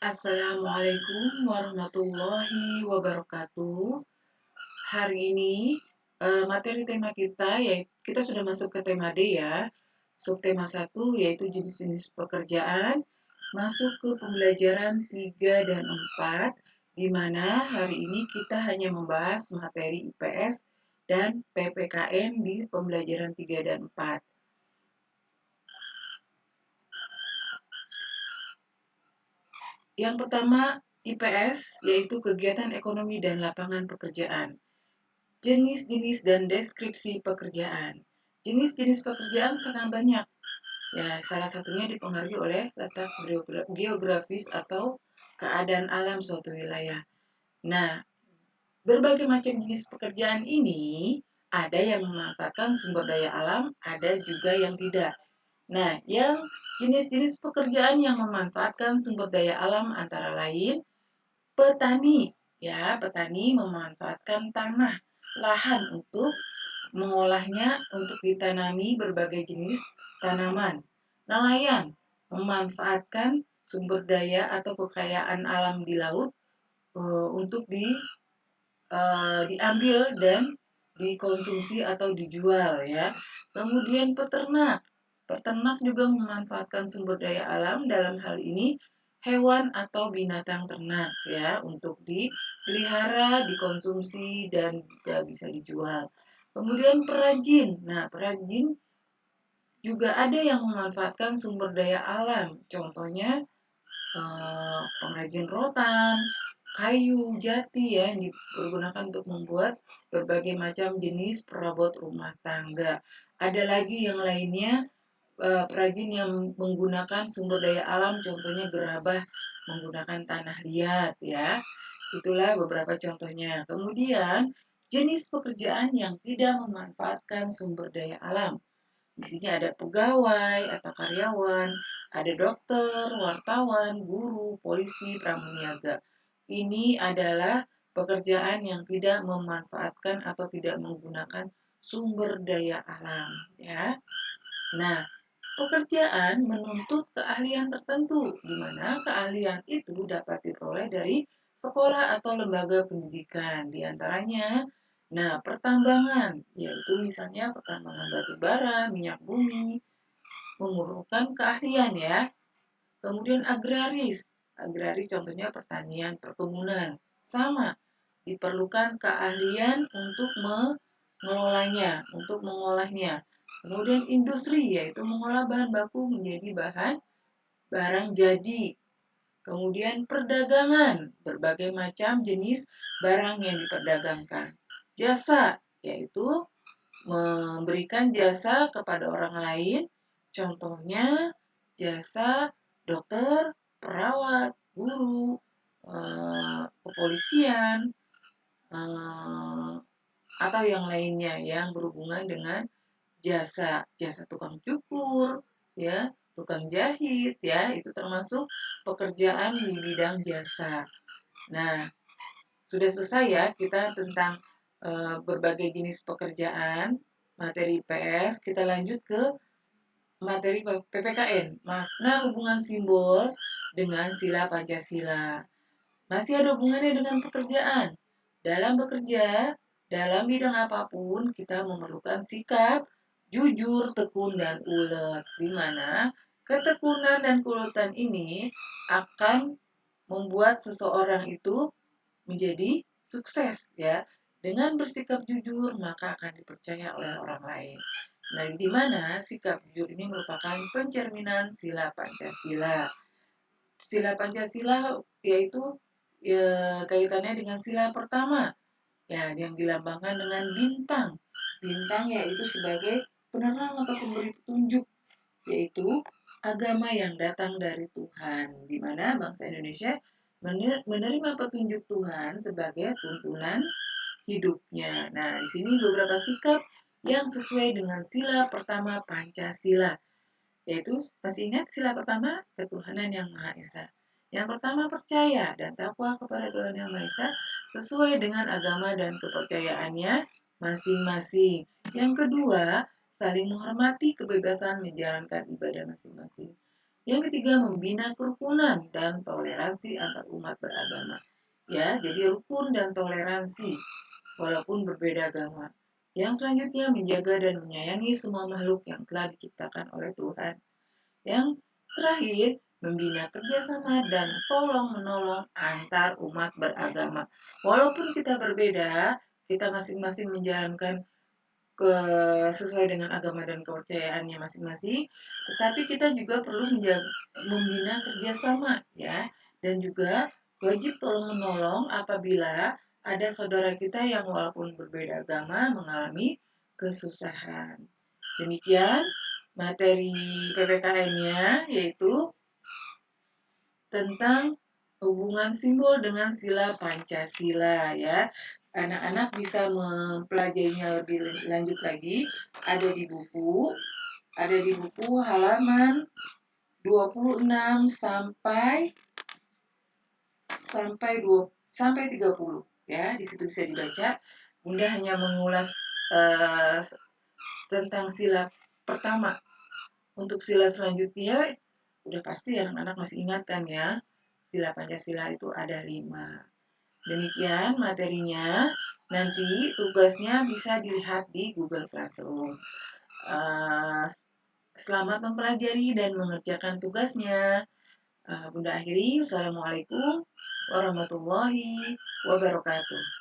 Assalamualaikum warahmatullahi wabarakatuh. Hari ini materi tema kita yaitu kita sudah masuk ke tema D ya. Subtema 1 yaitu jenis-jenis pekerjaan masuk ke pembelajaran 3 dan 4 di mana hari ini kita hanya membahas materi IPS dan PPKN di pembelajaran 3 dan 4. Yang pertama, IPS yaitu kegiatan ekonomi dan lapangan pekerjaan. Jenis-jenis dan deskripsi pekerjaan. Jenis-jenis pekerjaan sangat banyak. Ya, salah satunya dipengaruhi oleh letak geografis atau keadaan alam suatu wilayah. Nah, berbagai macam jenis pekerjaan ini ada yang memanfaatkan sumber daya alam, ada juga yang tidak. Nah, yang jenis-jenis pekerjaan yang memanfaatkan sumber daya alam antara lain petani. Ya, petani memanfaatkan tanah, lahan untuk mengolahnya untuk ditanami berbagai jenis tanaman. Nelayan memanfaatkan sumber daya atau kekayaan alam di laut untuk diambil dan dikonsumsi atau dijual ya. Kemudian peternak juga memanfaatkan sumber daya alam dalam hal ini hewan atau binatang ternak ya untuk dipelihara, dikonsumsi dan juga bisa dijual. Kemudian perajin. Nah, perajin juga ada yang memanfaatkan sumber daya alam. Contohnya pengrajin rotan, kayu, jati ya yang digunakan untuk membuat berbagai macam jenis perabot rumah tangga. Ada lagi yang lainnya perajin yang menggunakan sumber daya alam, contohnya gerabah menggunakan tanah liat ya. Itulah beberapa contohnya. Kemudian jenis pekerjaan yang tidak memanfaatkan sumber daya alam. Di sini ada pegawai atau karyawan, ada dokter, wartawan, guru, polisi, pramuniaga. Ini adalah pekerjaan yang tidak memanfaatkan atau tidak menggunakan sumber daya alam, ya. Nah, pekerjaan menuntut keahlian tertentu, di mana keahlian itu dapat diperoleh dari sekolah atau lembaga pendidikan. Di antaranya, nah, pertambangan, yaitu misalnya pertambangan batu bara, minyak bumi, memerlukan keahlian ya. Kemudian agraris contohnya pertanian, perkebunan, sama diperlukan keahlian untuk mengelolanya, untuk mengolahnya. Kemudian industri yaitu mengolah bahan baku menjadi bahan barang jadi. Kemudian perdagangan, berbagai macam jenis barang yang diperdagangkan. Jasa yaitu memberikan jasa kepada orang lain, contohnya jasa dokter, perawat, guru, kepolisian, atau yang lainnya yang berhubungan dengan jasa tukang cukur, ya, tukang jahit, ya, itu termasuk pekerjaan di bidang jasa. Nah, sudah selesai ya kita tentang berbagai jenis pekerjaan materi IPS. Kita lanjut ke materi PPKN. Makna hubungan simbol dengan sila Pancasila. Masih ada hubungannya dengan pekerjaan. Dalam bekerja, dalam bidang apapun, kita memerlukan sikap jujur, tekun, dan ulet. Di mana ketekunan dan keuletan ini akan membuat seseorang itu menjadi sukses ya. Dengan bersikap jujur, maka akan dipercaya oleh orang lain. Nah, di mana sikap jujur ini merupakan pencerminan sila Pancasila. Sila Pancasila yaitu ya, kaitannya dengan sila pertama ya yang dilambangkan dengan bintang. Bintang yaitu sebagai penerang atau pemberi petunjuk, yaitu agama yang datang dari Tuhan, di mana bangsa Indonesia menerima petunjuk Tuhan sebagai tuntunan hidupnya. Nah, di sini beberapa sikap yang sesuai dengan sila pertama Pancasila, yaitu masih ingat sila pertama ketuhanan yang Maha Esa. Yang pertama percaya dan takwa kepada Tuhan Yang Maha Esa sesuai dengan agama dan kepercayaannya masing-masing. Yang kedua, saling menghormati kebebasan menjalankan ibadah masing-masing. Yang ketiga, membina kerukunan dan toleransi antar umat beragama. Ya, jadi rukun dan toleransi walaupun berbeda agama. Yang selanjutnya, menjaga dan menyayangi semua makhluk yang telah diciptakan oleh Tuhan. Yang terakhir, membina kerjasama dan tolong-menolong antar umat beragama. Walaupun kita berbeda, kita masing-masing menjalankan sesuai dengan agama dan kepercayaannya masing-masing, tetapi kita juga perlu membina kerjasama ya, dan juga wajib tolong menolong apabila ada saudara kita yang walaupun berbeda agama mengalami kesusahan. Demikian materi PPKN-nya, yaitu tentang hubungan simbol dengan sila Pancasila ya. Anak-anak bisa mempelajarinya lebih lanjut lagi, ada di buku, halaman 26 sampai 30 ya. Di situ bisa dibaca. Bunda hanya mengulas uh, tentang sila pertama. Untuk sila selanjutnya udah pasti anak-anak masih ingat kan ya. Sila Pancasila itu ada 5. Demikian materinya. Nanti tugasnya bisa dilihat di Google Classroom. Uh, Selamat mempelajari dan mengerjakan tugasnya. Bunda akhiri. Wassalamualaikum warahmatullahi wabarakatuh.